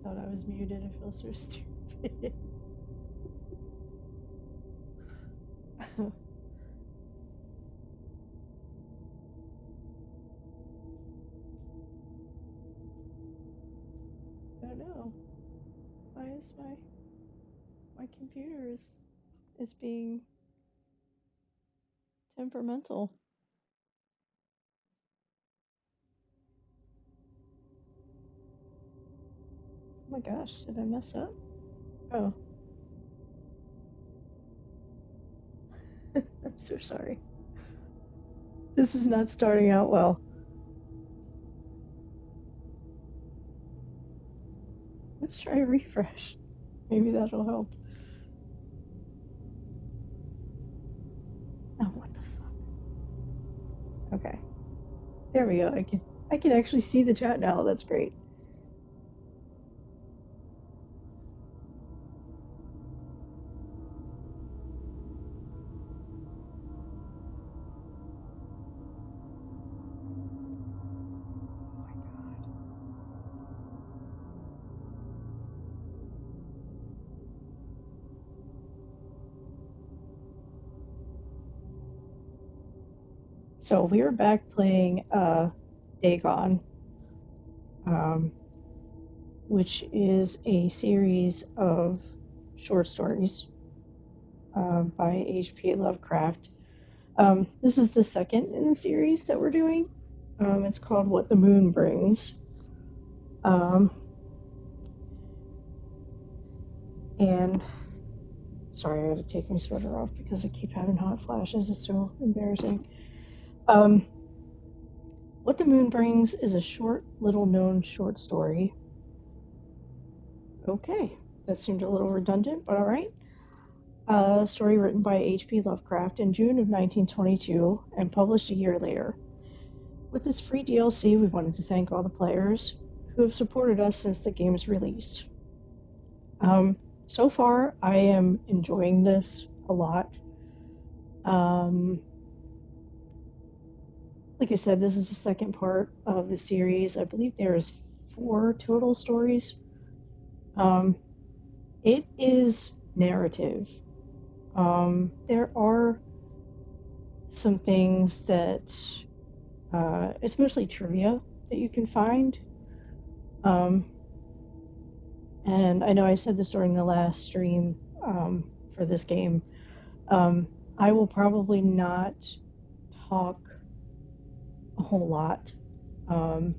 Thought I was muted. I feel so stupid. I don't know. Why is my computer is being temperamental? Oh my gosh, did I mess up? Oh. I'm so sorry. This is not starting out well. Let's try a refresh. Maybe that'll help. Oh, what the fuck? Okay. There we go. I can actually see the chat now. That's great. So we are back playing Dagon, um, which is a series of short stories by H.P. Lovecraft. This is the second in the series that we're doing. It's called What the Moon Brings. And sorry, I had to take my sweater off because I keep having hot flashes. It's so embarrassing. What the Moon Brings is a short, little-known short story. Okay, that seemed a little redundant, but all right. A story written by H.P. Lovecraft in June of 1922 and published a year later. With this free DLC, we wanted to thank all the players who have supported us since the game's release. So far, I am enjoying this a lot. Like I said, this is the second part of the series. I believe there's 4 total stories. It is narrative. There are some things that it's mostly trivia that you can find. And I know I said this during the last stream for this game. I will probably not talk a whole lot. I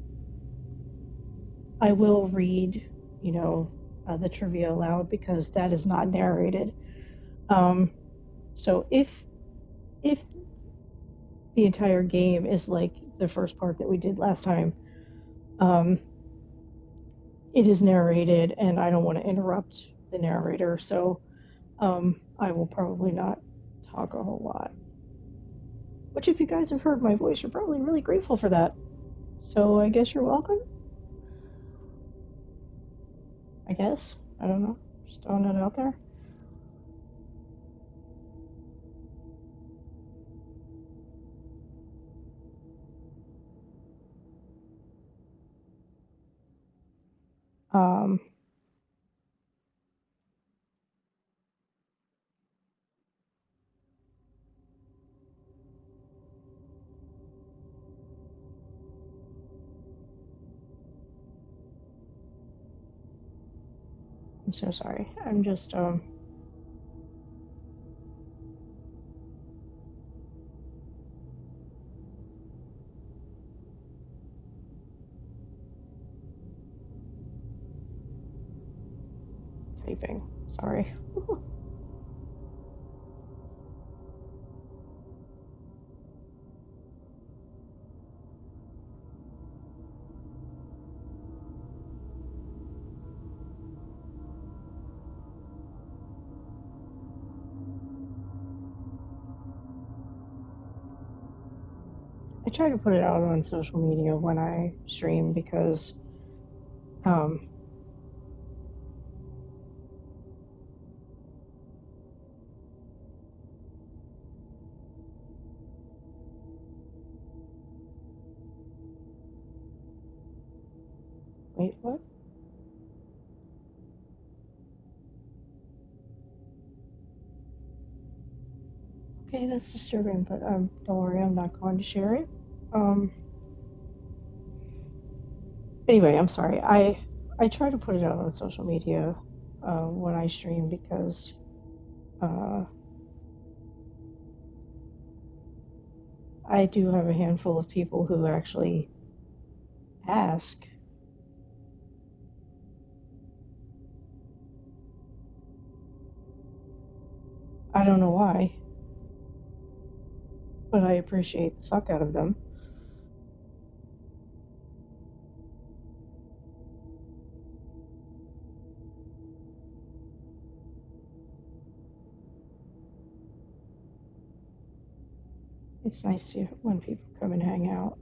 will read, the trivia aloud because that is not narrated. So if the entire game is like the first part that we did last time, it is narrated, and I don't want to interrupt the narrator, so I will probably not talk a whole lot. Which, if you guys have heard my voice, you're probably really grateful for that. So I guess you're welcome. I guess. I don't know. Just throwing it out there. Um, I'm so sorry. I'm just typing. Sorry. I try to put it out on social media when I stream because wait, what? Okay, that's disturbing, but don't worry, I'm not going to share it. Anyway, I'm sorry. I try to put it out on social media when I stream because I do have a handful of people who actually ask. I don't know why, but I appreciate the fuck out of them. It's nice to when people come and hang out.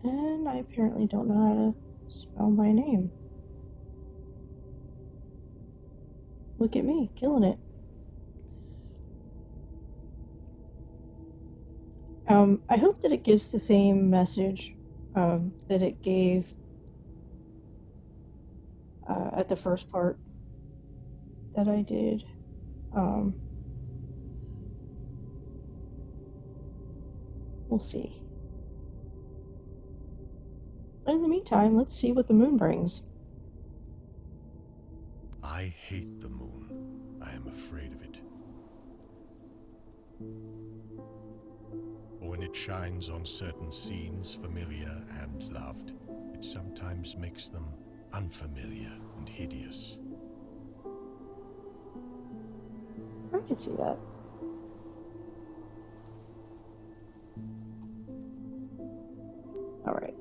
And I apparently don't know how to spell my name. Look at me, killing it. I hope that it gives the same message that it gave at the first part that I did. We'll see. But in the meantime, let's see what the moon brings. I hate the moon. I am afraid of it. When it shines on certain scenes, familiar and loved, it sometimes makes them unfamiliar and hideous. I can see that. Alright.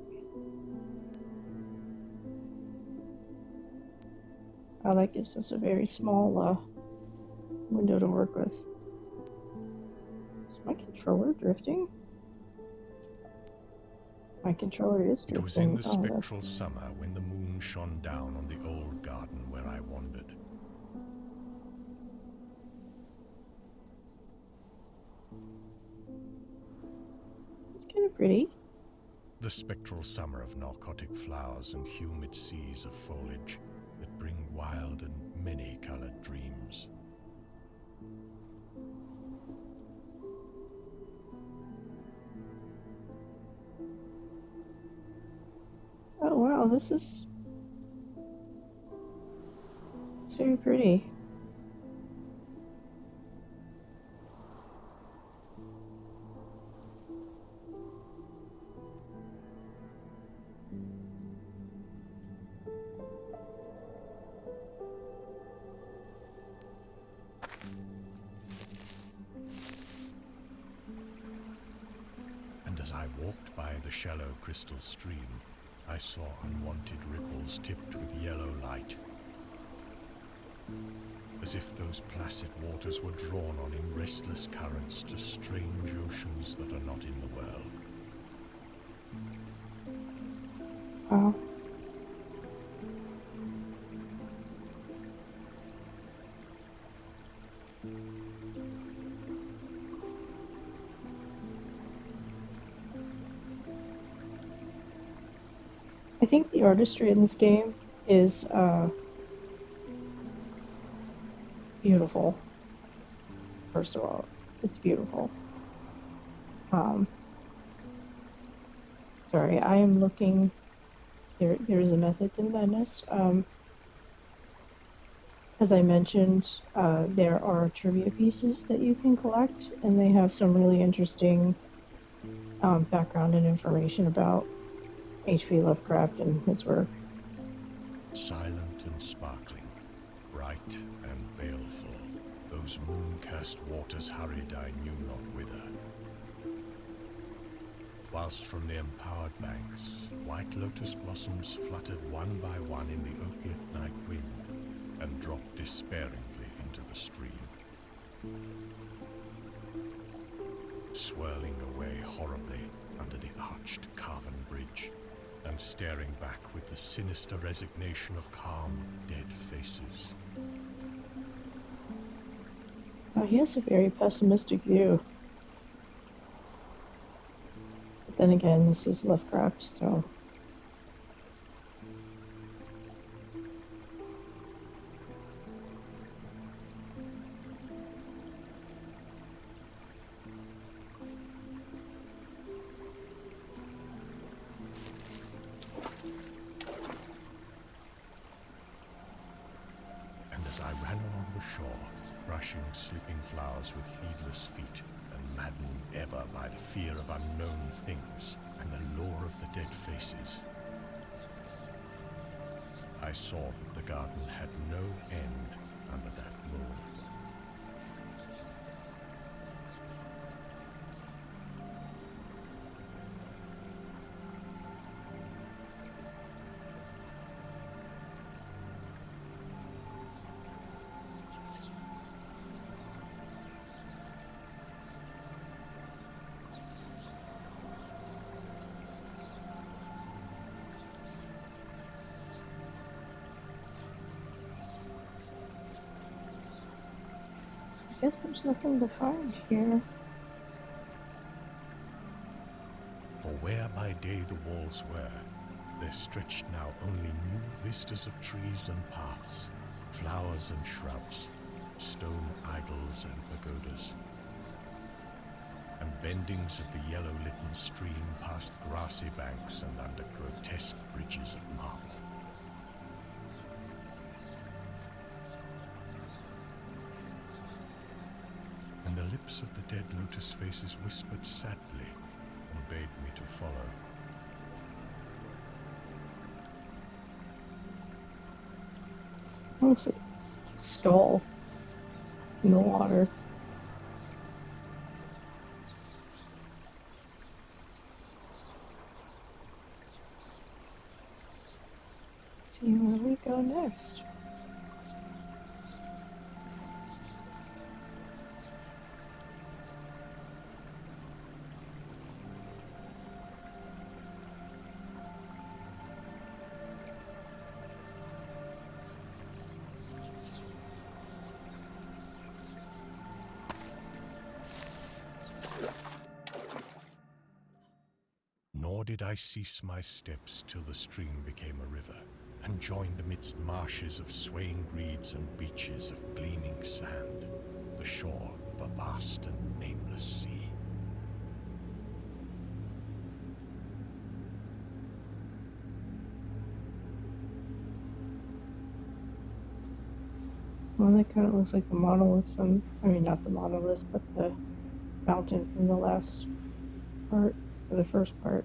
Oh, that gives us a very small window to work with. Is my controller drifting? My controller is drifting. It was in the spectral summer when the moon shone down on the old garden where I wandered. It's kind of pretty. The spectral summer of narcotic flowers and humid seas of foliage that bring wild and many-colored dreams. Oh wow, it's very pretty. And as I walked by the shallow crystal stream, I saw unwanted ripples tipped with yellow light, as if those placid waters were drawn on in restless currents to strange oceans that are not in the world. Wow. I think the artistry in this game is beautiful. First of all, it's beautiful. Sorry, I am looking. There is a method to the madness. As I mentioned, there are trivia pieces that you can collect, and they have some really interesting background and information about H.P. Lovecraft and his work. Silent and sparkling, bright and baleful, those moon-cursed waters hurried I knew not whither. Whilst from the empowered banks, white lotus blossoms fluttered one by one in the opiate night wind and dropped despairingly into the stream. Swirling away horribly under the arched carven bridge, and staring back with the sinister resignation of calm, dead faces. Oh, he has a very pessimistic view. But then again, this is Lovecraft, so... the shore, brushing slipping flowers with heedless feet, and maddened ever by the fear of unknown things and the lore of the dead faces. I saw that the garden had no end under that moon. I guess there's nothing to find here. For where by day the walls were, there stretched now only new vistas of trees and paths, flowers and shrubs, stone idols and pagodas, and bendings of the yellow-litten stream past grassy banks and under grotesque bridges of marble. And the lips of the dead lotus faces whispered sadly and bade me to follow. Looks like a skull in the water. Let's see where we go next. Nor did I cease my steps till the stream became a river, and joined amidst marshes of swaying reeds and beaches of gleaming sand, the shore of a vast and nameless sea. Well, that kind of looks like the monolith from, I mean, not the monolith, but the mountain from the last part, or the first part.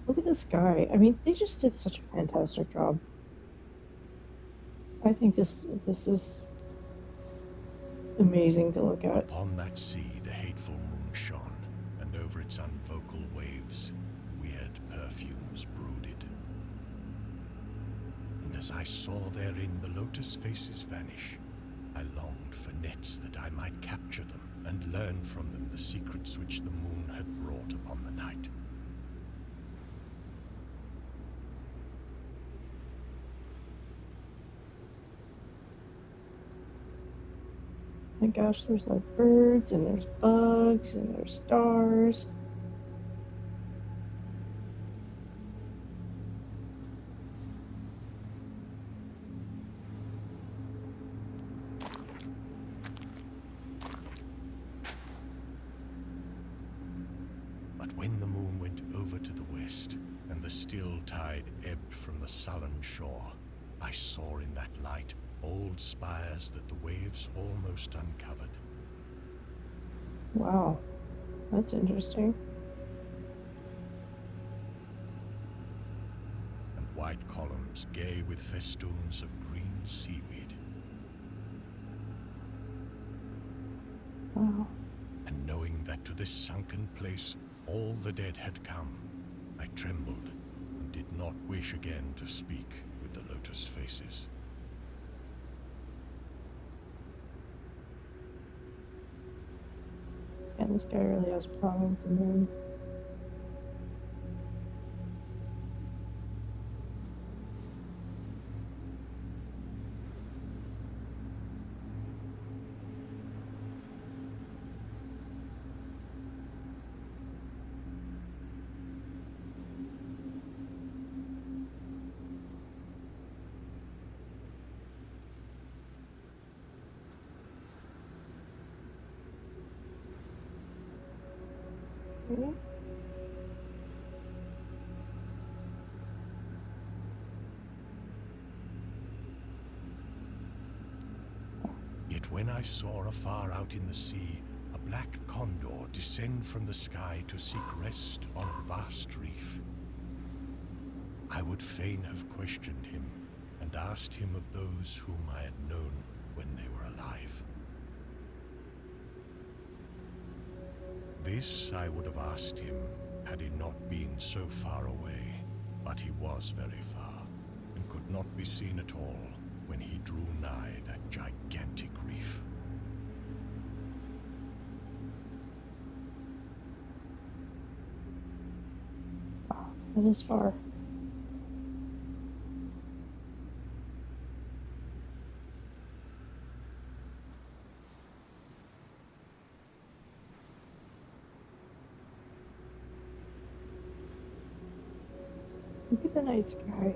Look at the sky. I mean, they just did such a fantastic job. I think this is amazing to look at. Upon that sea the hateful moon shone, and over its unvocal waves weird perfumes brooded. And as I saw therein the lotus faces vanish, I longed for nets that I might capture them and learn from them the secrets which the moon had brought upon the night. My gosh, there's like birds, and there's bugs, and there's stars. But when the moon went over to the west, and the still tide ebbed from the sullen shore, I saw in that light old spires that the waves almost uncovered. Wow, that's interesting. And white columns gay with festoons of green seaweed. Wow. And knowing that to this sunken place all the dead had come, I trembled and did not wish again to speak with the lotus faces. And this guy really has a problem with the moon. Mhm. when I saw afar out in the sea a black condor descend from the sky to seek rest on a vast reef. I would fain have questioned him and asked him of those whom I had known when they were alive. This I would have asked him had he not been so far away, but he was very far and could not be seen at all when he drew nigh that gigantic reef. Oh, that is far. Look at the night sky.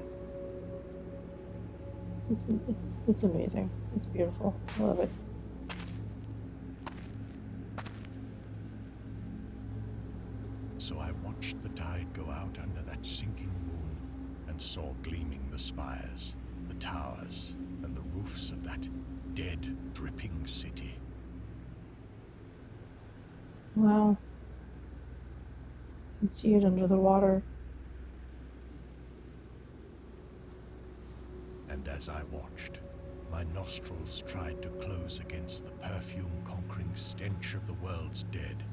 It's amazing. It's beautiful. I love it. So I watched the tide go out under that sinking moon and saw gleaming the spires, the towers, and the roofs of that dead, dripping city. Wow. You can see it under the water. And as I watched, my nostrils tried to close against the perfume-conquering stench of the world's dead.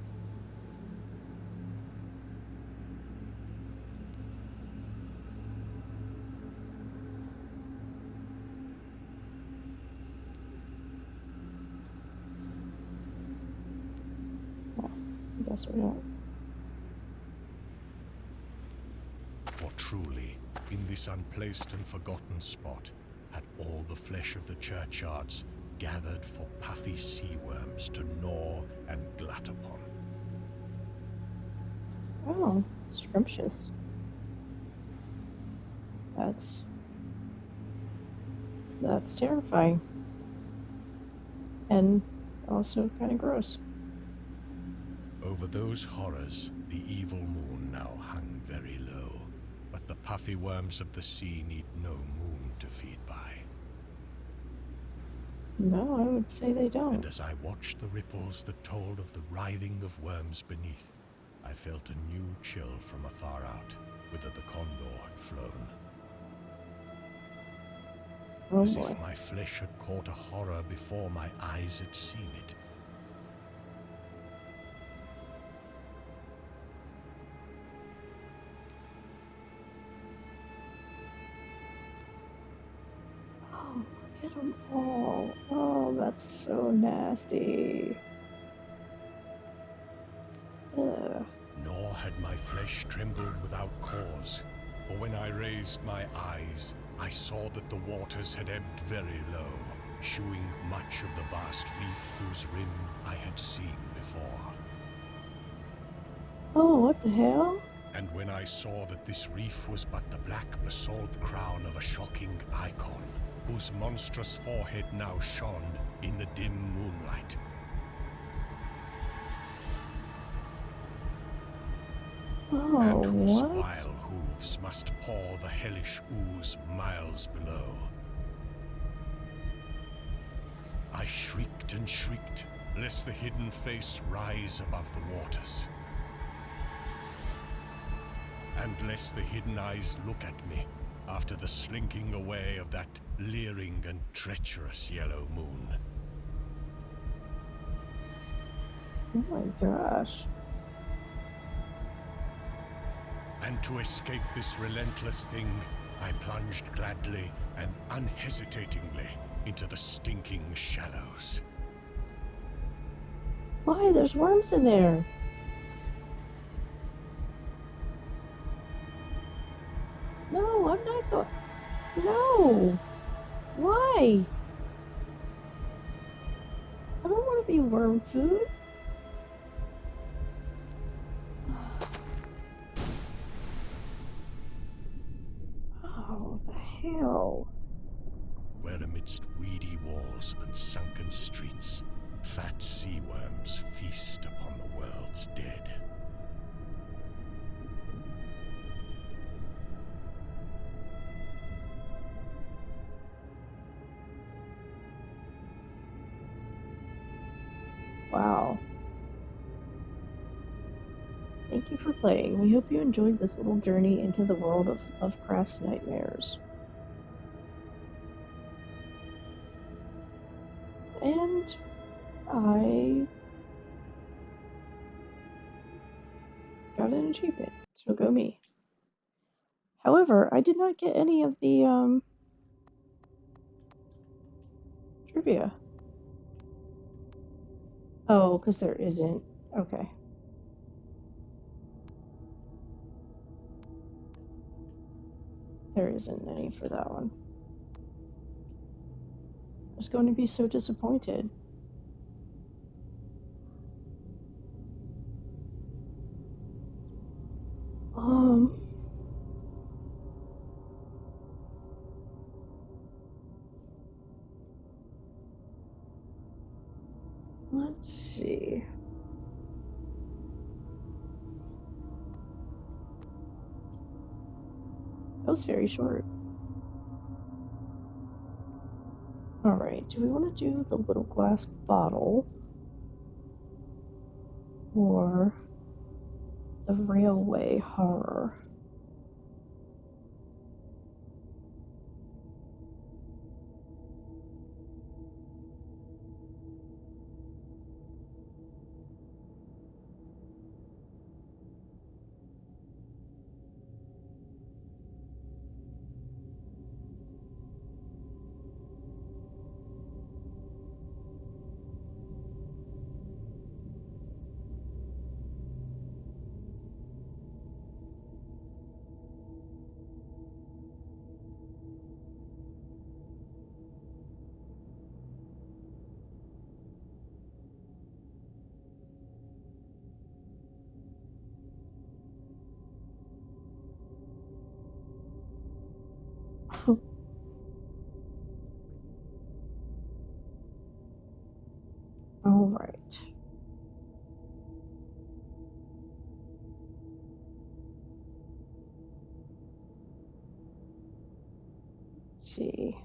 Well, I guess we don't. For truly, in this unplaced and forgotten spot, had all the flesh of the churchyards gathered for puffy sea worms to gnaw and glut upon. Oh, scrumptious. That's terrifying. And also kind of gross. Over those horrors, the evil moon now hung very low, but the puffy worms of the sea need no moon to feed by. No, I would say they don't. And as I watched the ripples that told of the writhing of worms beneath, I felt a new chill from afar out, whither the condor had flown. Oh As boy. if my flesh had caught a horror before my eyes had seen it. Oh, look at them all. Oh, that's so nasty. Ugh. Nor had my flesh trembled without cause, for when I raised my eyes, I saw that the waters had ebbed very low, shewing much of the vast reef whose rim I had seen before. Oh, what the hell? And when I saw that this reef was but the black basalt crown of a shocking icon, whose monstrous forehead now shone in the dim moonlight, Oh, and whose what? vile hooves must paw the hellish ooze miles below. I shrieked and shrieked, lest the hidden face rise above the waters, and lest the hidden eyes look at me after the slinking away of that leering and treacherous yellow moon. Oh my gosh. And to escape this relentless thing, I plunged gladly and unhesitatingly into the stinking shallows. Why? There's worms in there. No, I'm not going. No. Why? I don't want to be worm food. Oh, the hell. Where amidst weedy walls and sunken streets, fat sea worms feast upon the world's dead. Wow. Thank you for playing. We hope you enjoyed this little journey into the world of Lovecraft's nightmares. And I got an achievement, so go me. However, I did not get any of the trivia. Oh, because there isn't. Okay. There isn't any for that one. I was going to be so disappointed. Um, let's see. That was very short. Alright, do we want to do the little glass bottle or the railway horror? Alright. Let's see.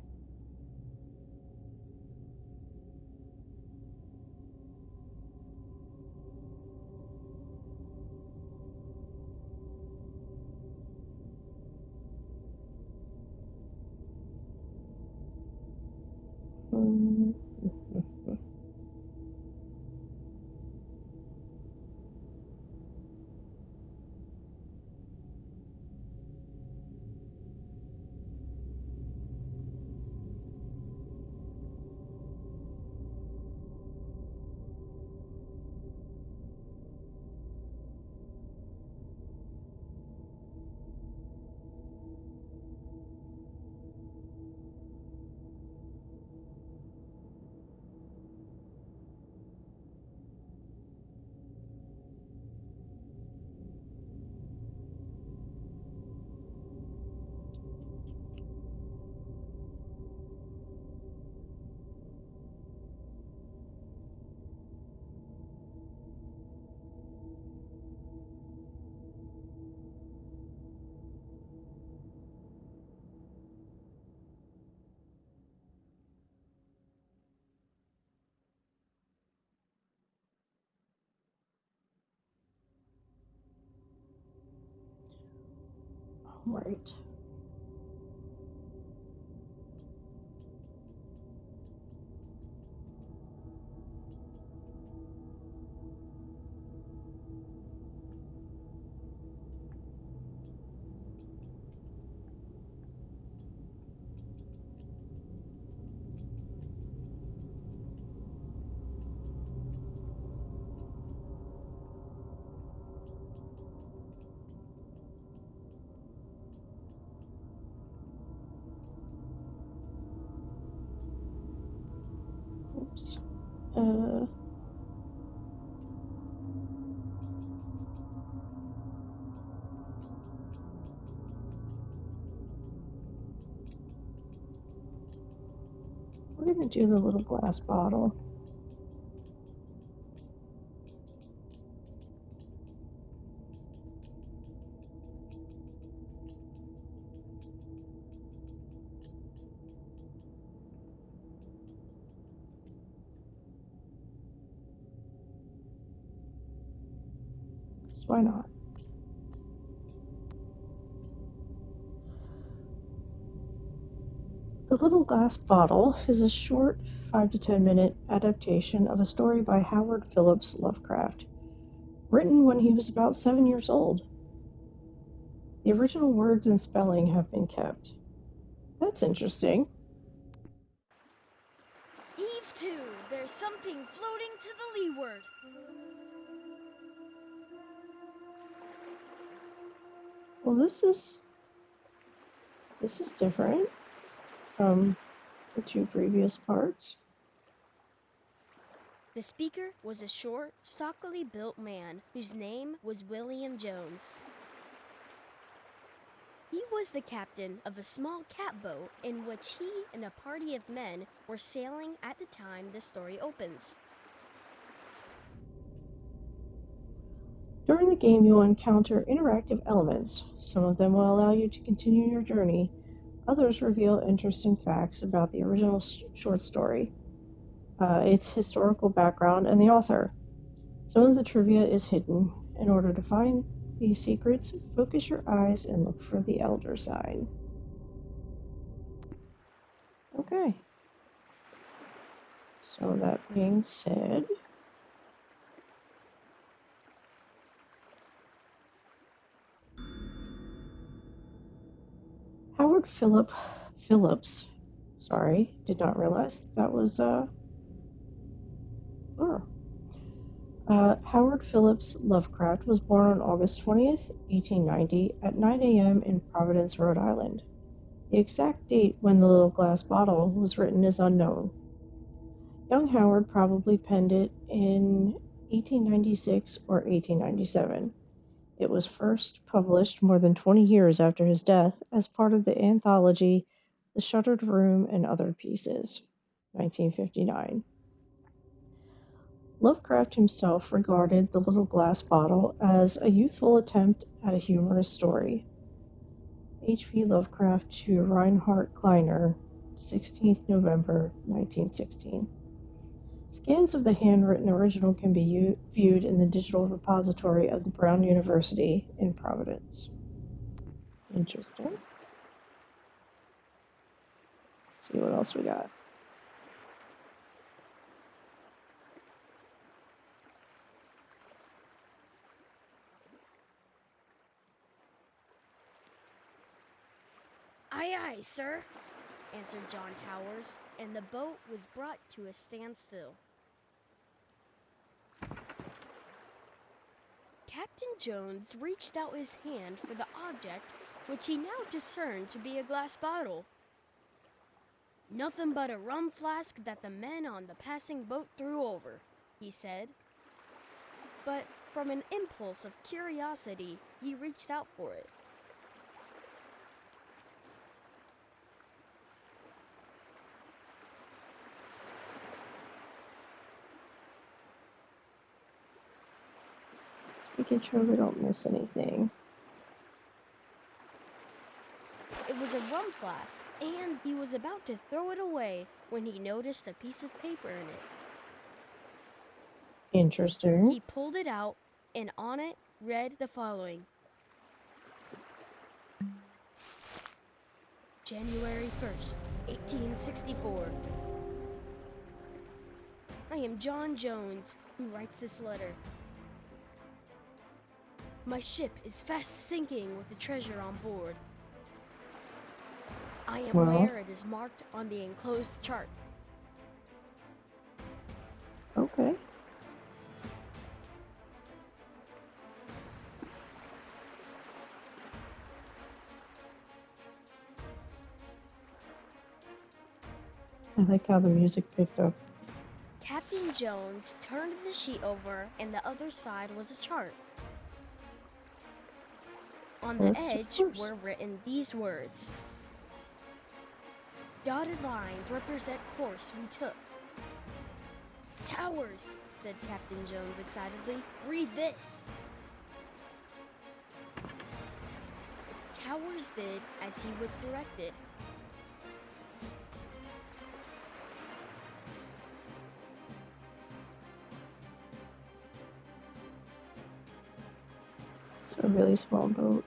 Hmm. Alright. Oops. We're gonna do the little glass bottle. 'cause why not? The Little Glass Bottle is a short 5 to 10 minute adaptation of a story by Howard Phillips Lovecraft, written when he was about 7 years old. The original words and spelling have been kept. That's interesting. Heave to! There's something floating to the leeward. Well, this is different from the two previous parts. The speaker was a short, stockily built man whose name was William Jones. He was the captain of a small catboat in which he and a party of men were sailing at the time the story opens. During the game, you'll encounter interactive elements. Some of them will allow you to continue your journey. Others reveal interesting facts about the original short story, its historical background, and the author. Some of the trivia is hidden. In order to find these secrets, focus your eyes and look for the elder sign. Okay. So that being said, Howard Phillips, did not realize that was, Howard Phillips Lovecraft was born on August 20th, 1890 at 9 a.m. in Providence, Rhode Island. The exact date when The Little Glass Bottle was written is unknown. Young Howard probably penned it in 1896 or 1897. It was first published more than 20 years after his death as part of the anthology The Shuttered Room and Other Pieces, 1959. Lovecraft himself regarded The Little Glass Bottle as a youthful attempt at a humorous story. H.P. Lovecraft to Reinhard Kleiner, 16th November 1916. Scans of the handwritten original can be viewed in the digital repository of the Brown University in Providence. Interesting. Let's see what else we got. Aye, aye, sir, answered John Towers, and the boat was brought to a standstill. Captain Jones reached out his hand for the object which he now discerned to be a glass bottle. "Nothing but a rum flask that the men on the passing boat threw over," he said. But from an impulse of curiosity, he reached out for it. Making sure we don't miss anything. It was a rum flask, and he was about to throw it away when he noticed a piece of paper in it. Interesting. He pulled it out, and on it read the following: January 1st, 1864. I am John Jones, who writes this letter. My ship is fast sinking with the treasure on board. I am where it is marked on the enclosed chart. Okay. I like how the music picked up. Captain Jones turned the sheet over, and the other side was a chart. On the edge were written these words: Dotted lines represent course we took. Towers, said Captain Jones excitedly, read this. Towers did as he was directed. It's a really small boat.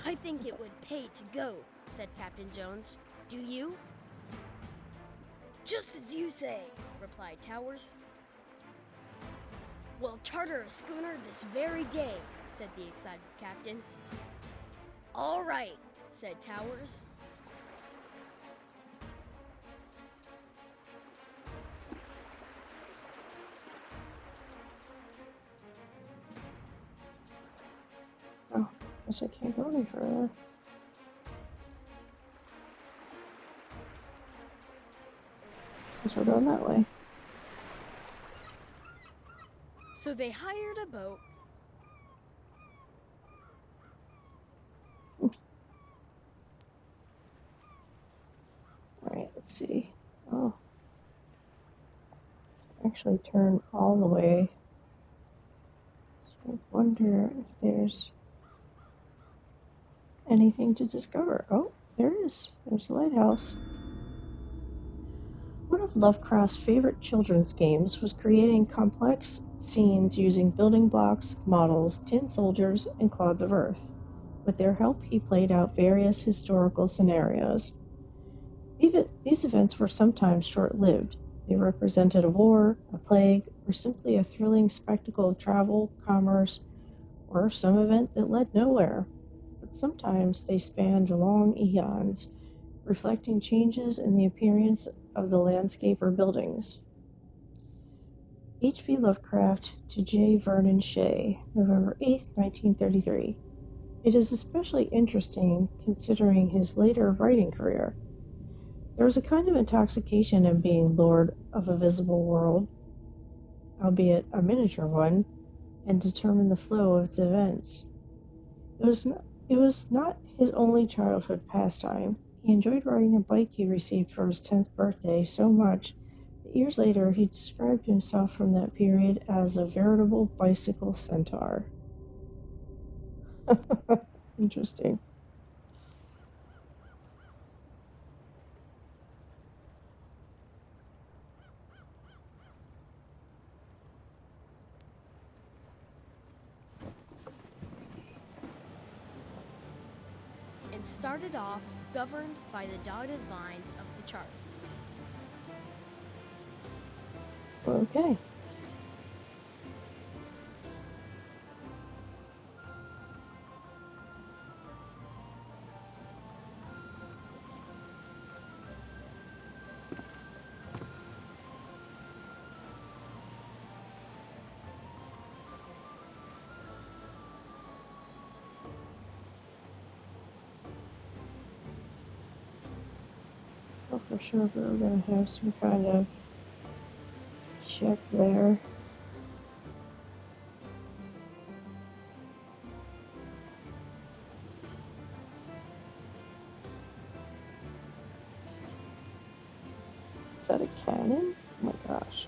I think it would pay to go, said Captain Jones. Do you? Just as you say, replied Towers. We'll charter a schooner this very day, said the excited captain. All right, said Towers. Oh, guess I can't go any further. Guess we're going that way. So they hired a boat. Alright, let's see. Oh. Actually turn all the way. So I wonder if there's anything to discover. Oh, there is. There's the lighthouse. One of Lovecraft's favorite children's games was creating complex scenes using building blocks, models, tin soldiers, and clods of earth. With their help, he played out various historical scenarios. These events were sometimes short-lived. They represented a war, a plague, or simply a thrilling spectacle of travel, commerce, or some event that led nowhere. But sometimes they spanned long eons, reflecting changes in the appearance of the landscape or buildings. H. V. Lovecraft to J. Vernon Shea, November 8, 1933. It is especially interesting considering his later writing career. There was a kind of intoxication in being lord of a visible world, albeit a miniature one, and determine the flow of its events. It was not his only childhood pastime. He enjoyed riding a bike he received for his 10th birthday so much that years later he described himself from that period as a veritable bicycle centaur. Interesting. And started off governed by the dotted lines of the chart. Okay. Well, for sure we were going to have some kind of check there. Is that a cannon? Oh my gosh.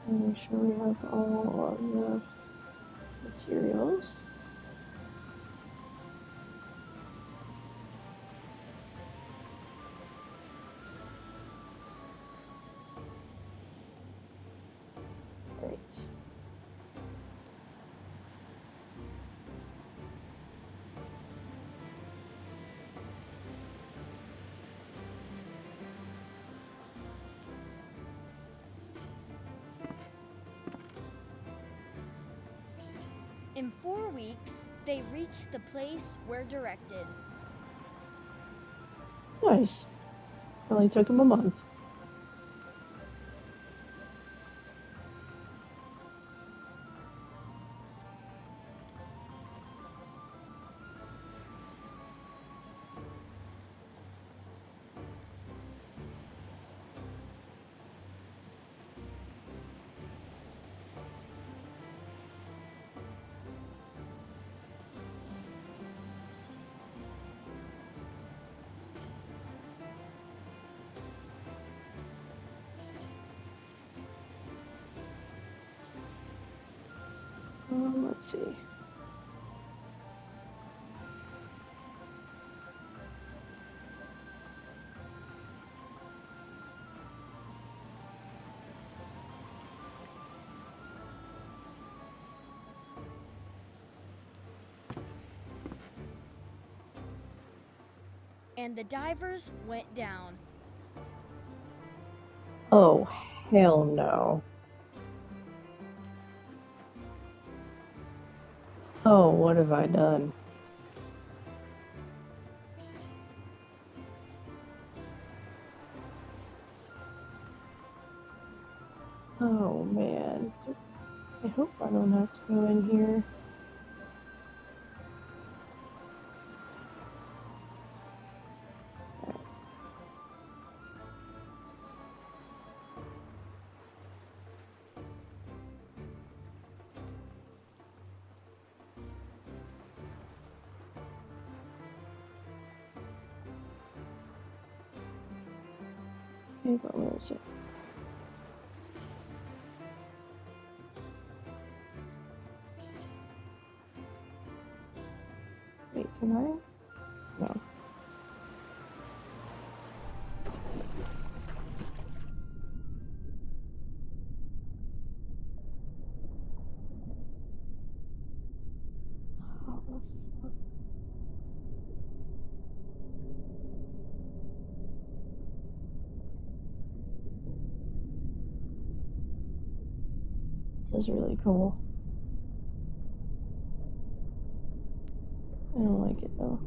Make sure we have all of the materials. Great. In 4 weeks, they reached the place where directed. Nice. Only took him a month. Let's see. and the divers went down. Oh, hell no. Oh, what have I done? Oh, man. I hope I don't have to go in here. Okay, but where is it? Wait, can I? No. How the fuck? This is really cool. I don't like it though.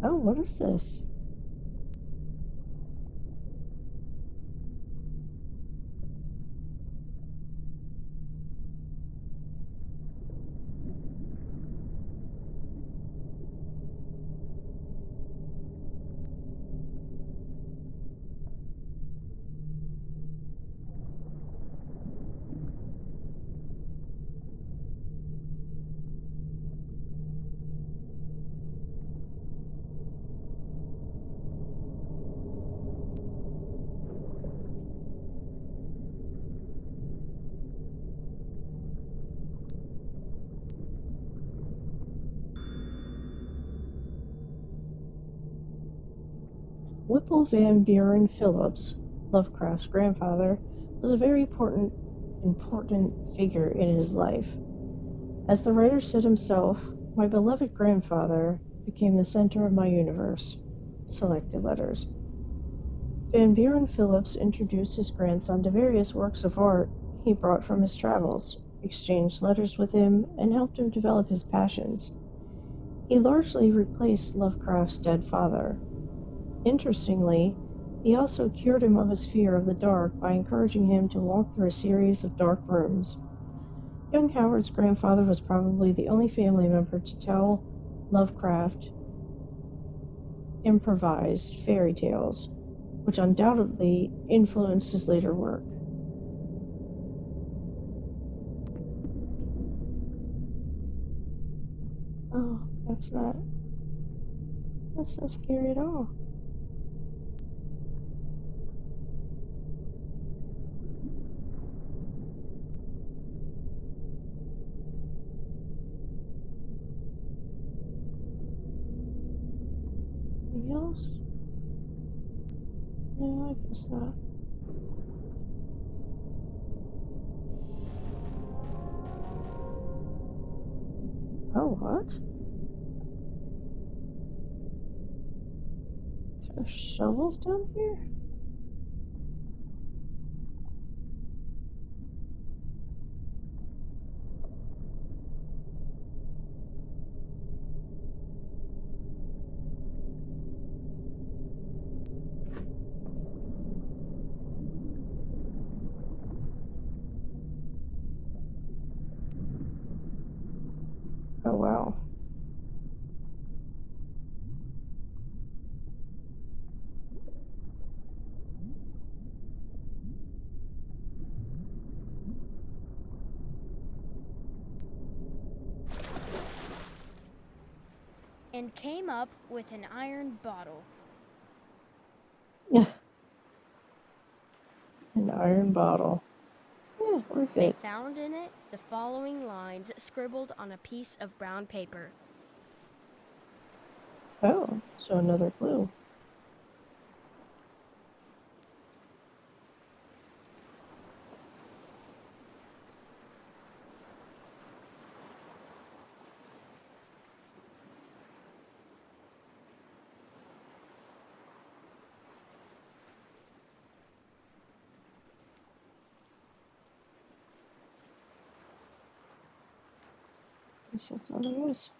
Oh, what is this? Whipple Van Buren Phillips, Lovecraft's grandfather, was a very important figure in his life. As the writer said himself, my beloved grandfather became the center of my universe. Selected letters. Van Buren Phillips introduced his grandson to various works of art he brought from his travels, exchanged letters with him, and helped him develop his passions. He largely replaced Lovecraft's dead father. Interestingly, he also cured him of his fear of the dark by encouraging him to walk through a series of dark rooms. Young Howard's grandfather was probably the only family member to tell Lovecraft improvised fairy tales, which undoubtedly influenced his later work. Oh, that's not scary at all. Anything else? No, I guess not. Oh, what? There are shovels down here? Oh, wow. And came up with an iron bottle. Yeah. An iron bottle. Yeah, worth They it. found in it the following lines scribbled on a piece of brown paper. Oh, so another clue. I guess that's all there is.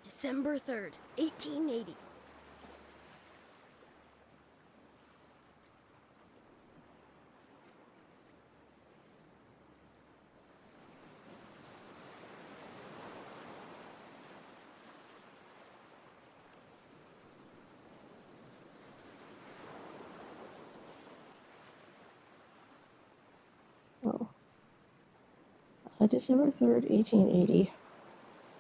December 3rd, 1880. Oh. December 3rd, 1880.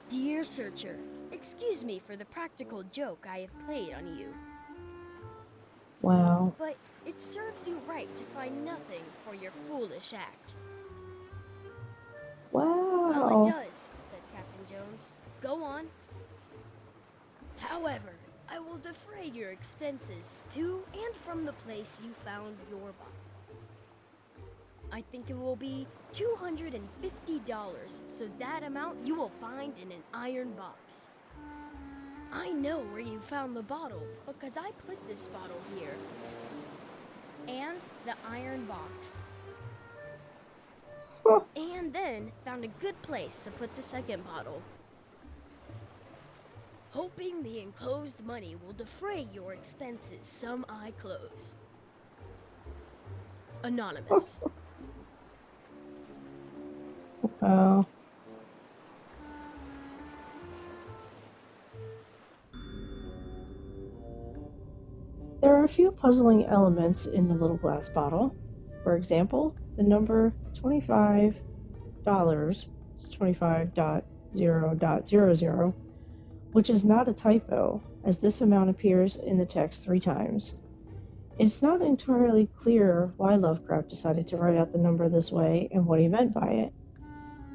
Dear Searcher, excuse me for the practical joke I have played on you, Wow. but it serves you right to find nothing for your foolish act. Well, it Wow. does, said Captain Jones. Go on. However, I will defray your expenses to and from the place you found your body. I think it will be $250, so that amount you will find in an iron box. I know where you found the bottle because I put this bottle here. And the iron box. Huh. And then found a good place to put the second bottle. Hoping the enclosed money will defray your expenses, some I close. Anonymous. Wow. There are a few puzzling elements in the little glass bottle. For example, the number $25 is 25.0.00, which is not a typo, as this amount appears in the text 3 times. It's not entirely clear why Lovecraft decided to write out the number this way and what he meant by it.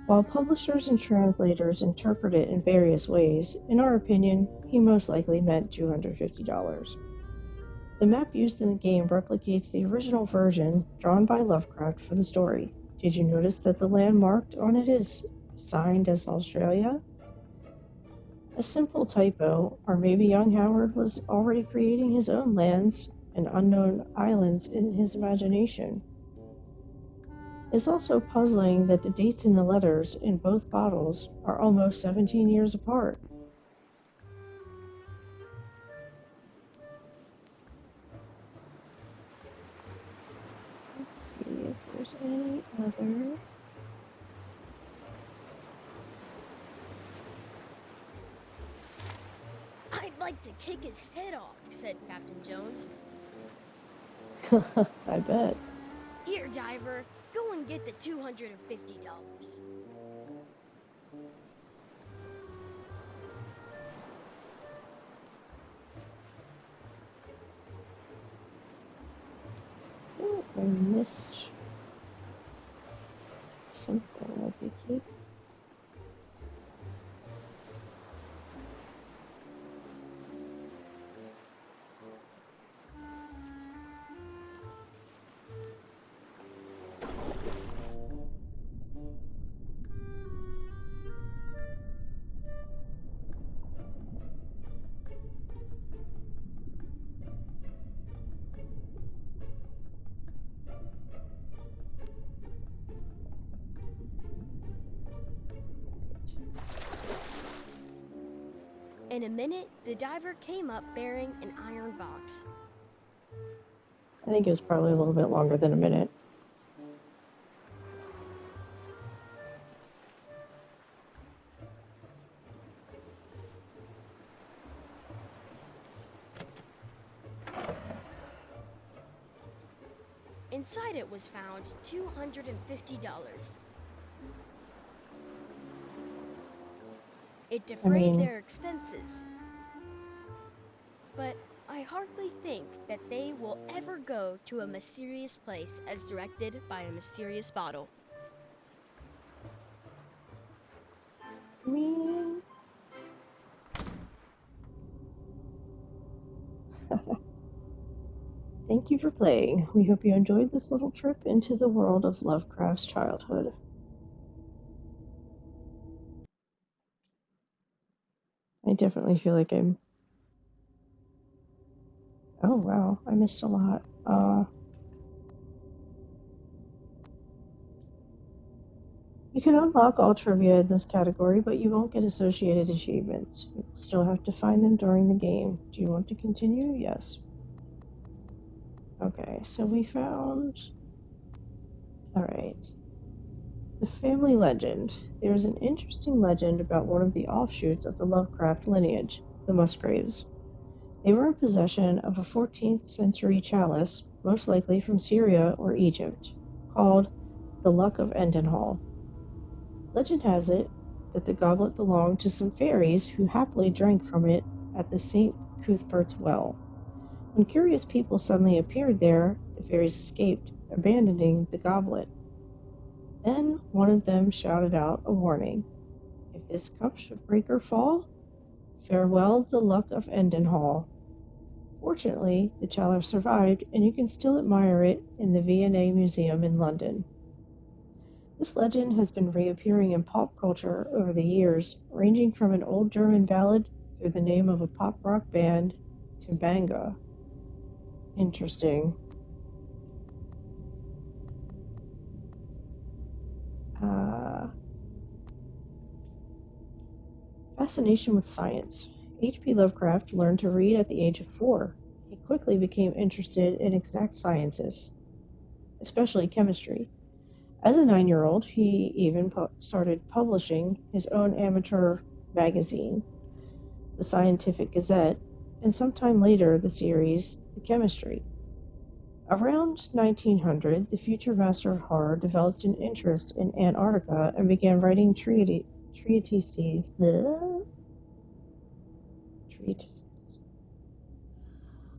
While publishers and translators interpret it in various ways, in our opinion, he most likely meant $250. The map used in the game replicates the original version drawn by Lovecraft for the story. Did you notice that the land marked on it is signed as Australia? A simple typo, or maybe young Howard was already creating his own lands and unknown islands in his imagination. It's also puzzling that the dates in the letters in both bottles are almost 17 years apart. Let's see if there's any other. I'd like to kick his head off, said Captain Jones. I bet. Here, diver, go and get the $250. Oh, I missed something I could keep. In a minute, the diver came up bearing an iron box. I think it was probably a little bit longer than a minute. Inside it was found $250. It defrayed their expenses. But I hardly think that they will ever go to a mysterious place as directed by a mysterious bottle. Man. Thank you for playing. We hope you enjoyed this little trip into the world of Lovecraft's childhood. I definitely feel like I'm... Oh, wow. I missed a lot. You can unlock all trivia in this category, but you won't get associated achievements. You'll still have to find them during the game. Do you want to continue? Yes. Okay, so we found... Alright. The family legend. There is an interesting legend about one of the offshoots of the Lovecraft lineage, the Musgraves. They were in possession of a 14th century chalice, most likely from Syria or Egypt, called the Luck of Endenhall. Legend has it that the goblet belonged to some fairies who happily drank from it at the St. Cuthbert's well. When curious people suddenly appeared there, the fairies escaped, abandoning the goblet. Then one of them shouted out a warning. If this cup should break or fall, farewell the Luck of Endenhall. Fortunately, the chalice survived, and you can still admire it in the V&A Museum in London. This legend has been reappearing in pop culture over the years, ranging from an old German ballad through the name of a pop rock band to Banga. Interesting. Fascination with science. H.P. Lovecraft learned to read at the age of 4. He quickly became interested in exact sciences, especially chemistry. As a 9-year-old, he even started publishing his own amateur magazine, the Scientific Gazette, and sometime later the series, The Chemistry. Around 1900, the future master of horror developed an interest in Antarctica and began writing treatises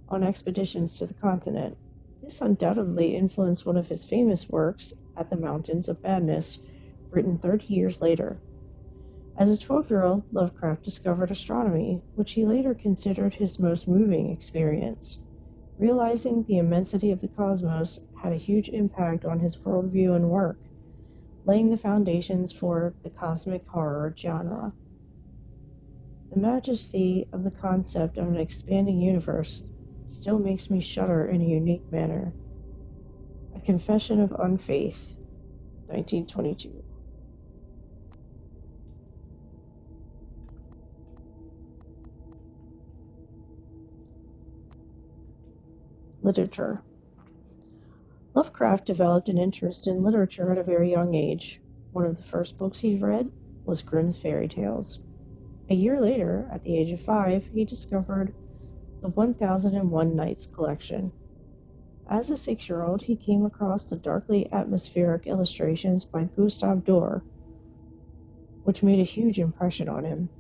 on expeditions to the continent. This undoubtedly influenced one of his famous works, At the Mountains of Madness, written 30 years later. As a 12-year-old, Lovecraft discovered astronomy, which he later considered his most moving experience. Realizing the immensity of the cosmos had a huge impact on his worldview and work, laying the foundations for the cosmic horror genre. The majesty of the concept of an expanding universe still makes me shudder in a unique manner. A Confession of Unfaith, 1922. Literature. Lovecraft developed an interest in literature at a very young age. One of the first books he read was Grimm's Fairy Tales. A year later, at the age of 5, he discovered the 1001 Nights collection. As a 6-year-old, he came across the darkly atmospheric illustrations by Gustave Doré, which made a huge impression on him.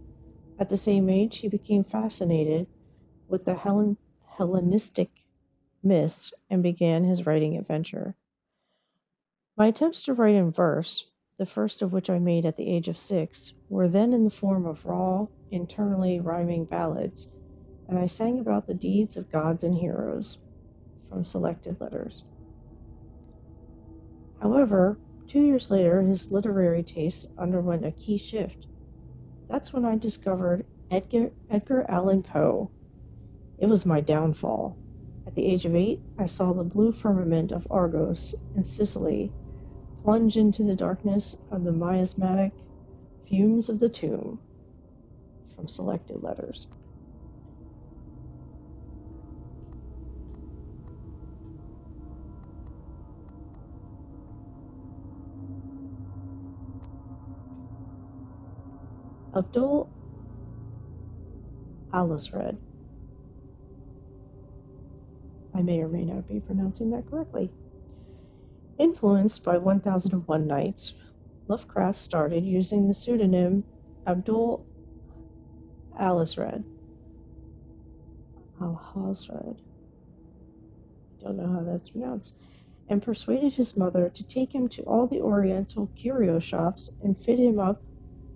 At the same age, he became fascinated with the Hellenistic myths and began his writing adventure. My attempts to write in verse, the first of which I made at the age of 6, were then in the form of raw, internally rhyming ballads, and I sang about the deeds of gods and heroes from selected letters. However, 2 years later, his literary tastes underwent a key shift. That's when I discovered Edgar Allan Poe. It was my downfall. At the age of 8, I saw the blue firmament of Argos and Sicily plunge into the darkness of the miasmatic fumes of the tomb from selected letters. Abdul Alisred. I may or may not be pronouncing that correctly. Influenced by 1001 Nights, Lovecraft started using the pseudonym Abdul Alisred. Al-Hazred. Don't know how that's pronounced. And persuaded his mother to take him to all the Oriental curio shops and fit him up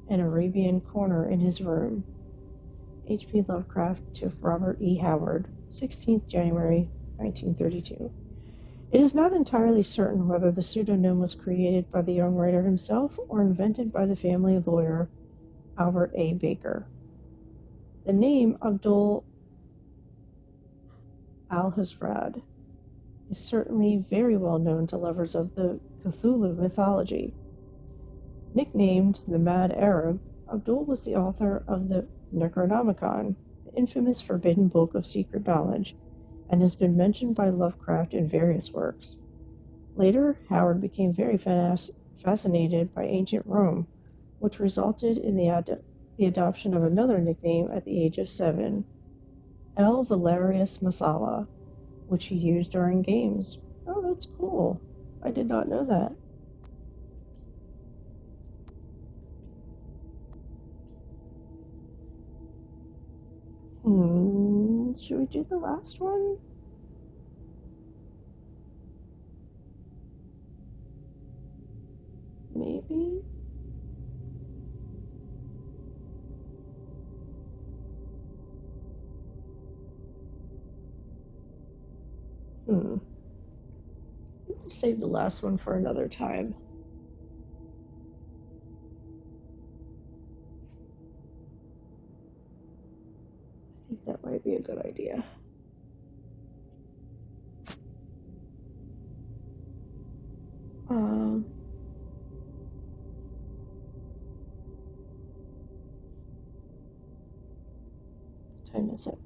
an Arabian corner in his room. H.P. Lovecraft to Robert E. Howard, 16th January, 1932. It is not entirely certain whether the pseudonym was created by the young writer himself or invented by the family lawyer Albert A. Baker. The name Abdul Al-Hazrad is certainly very well known to lovers of the Cthulhu mythology. Nicknamed the Mad Arab, Abdul was the author of the Necronomicon, the infamous forbidden book of secret knowledge, and has been mentioned by Lovecraft in various works. Later, Howard became very fascinated by ancient Rome, which resulted in the adoption of another nickname at the age of 7, El Valerius Masala, which he used during games. Oh, that's cool. I did not know that. Should we do the last one? Maybe? We'll save the last one for another time. I think that might be a good idea. What time is it?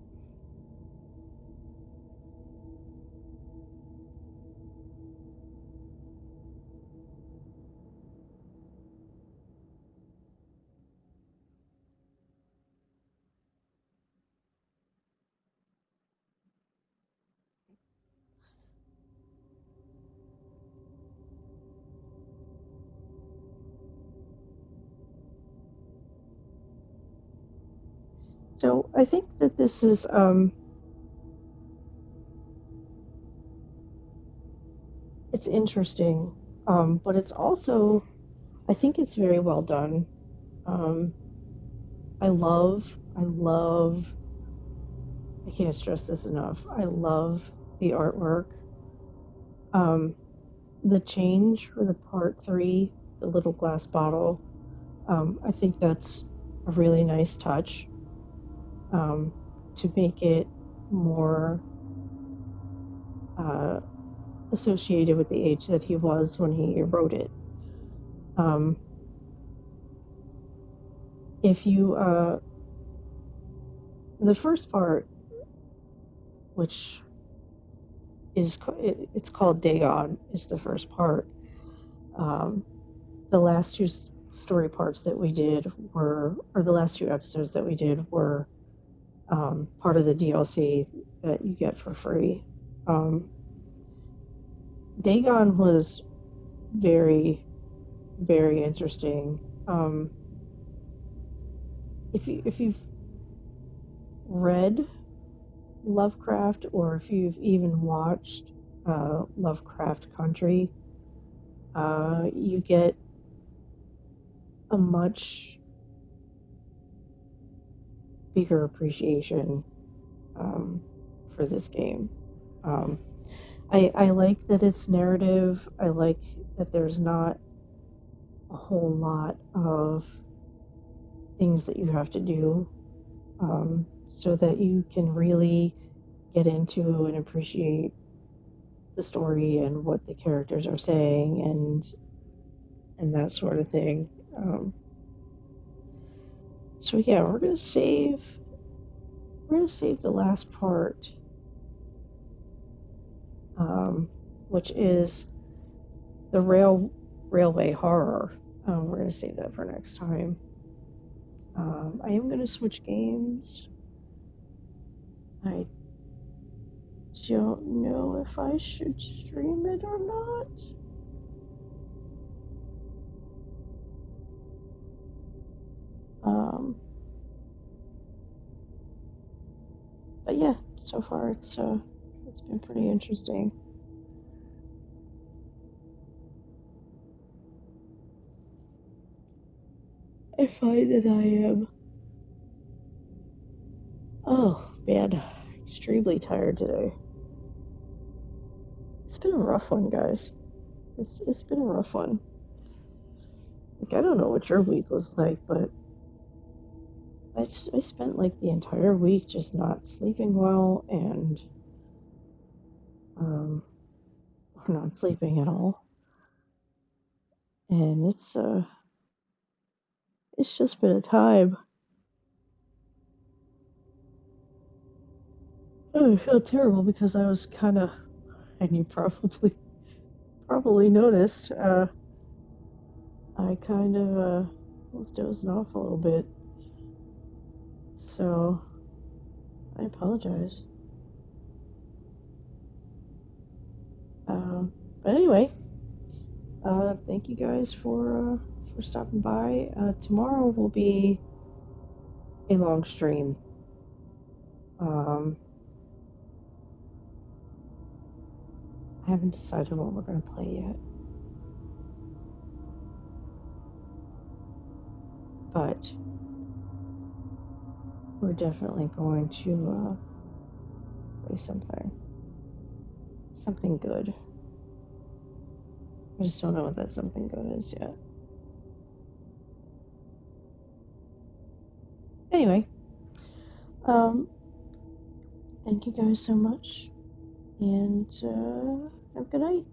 So I think that this is it's interesting, but it's also, I think it's very well done. I love, I can't stress this enough. I love the artwork. The change for the part 3, the little glass bottle, I think that's a really nice touch, to make it more associated with the age that he was when he wrote it. If you, the first part, which is, it's called Dagon, is the first part. The last two story parts that we did were, or the last two episodes that we did were part of the DLC that you get for free. Dagon was very, very interesting. If you've read Lovecraft, or if you've even watched Lovecraft Country, you get a much bigger appreciation for this game. I like that it's narrative. I like that there's not a whole lot of things that you have to do, so that you can really get into and appreciate the story and what the characters are saying and that sort of thing. So yeah, we're gonna save the last part, which is the railway horror. We're gonna save that for next time. I am gonna switch games. I don't know if I should stream it or not. But yeah, so far it's been pretty interesting. I find that I am, oh man, extremely tired today. It's been a rough one, guys. It's been a rough one. Like, I don't know what your week was like, but I spent like the entire week just not sleeping well, and not sleeping at all. And it's It's just been a time. Oh, I feel terrible because I was kind of, and you probably noticed, I kind of was dozing off a little bit. So I apologize. But anyway, thank you guys for stopping by. Tomorrow will be a long stream. I haven't decided what we're gonna play yet, but we're definitely going to play something good. I just don't know what that something good is yet. Anyway, thank you guys so much, and have a good night.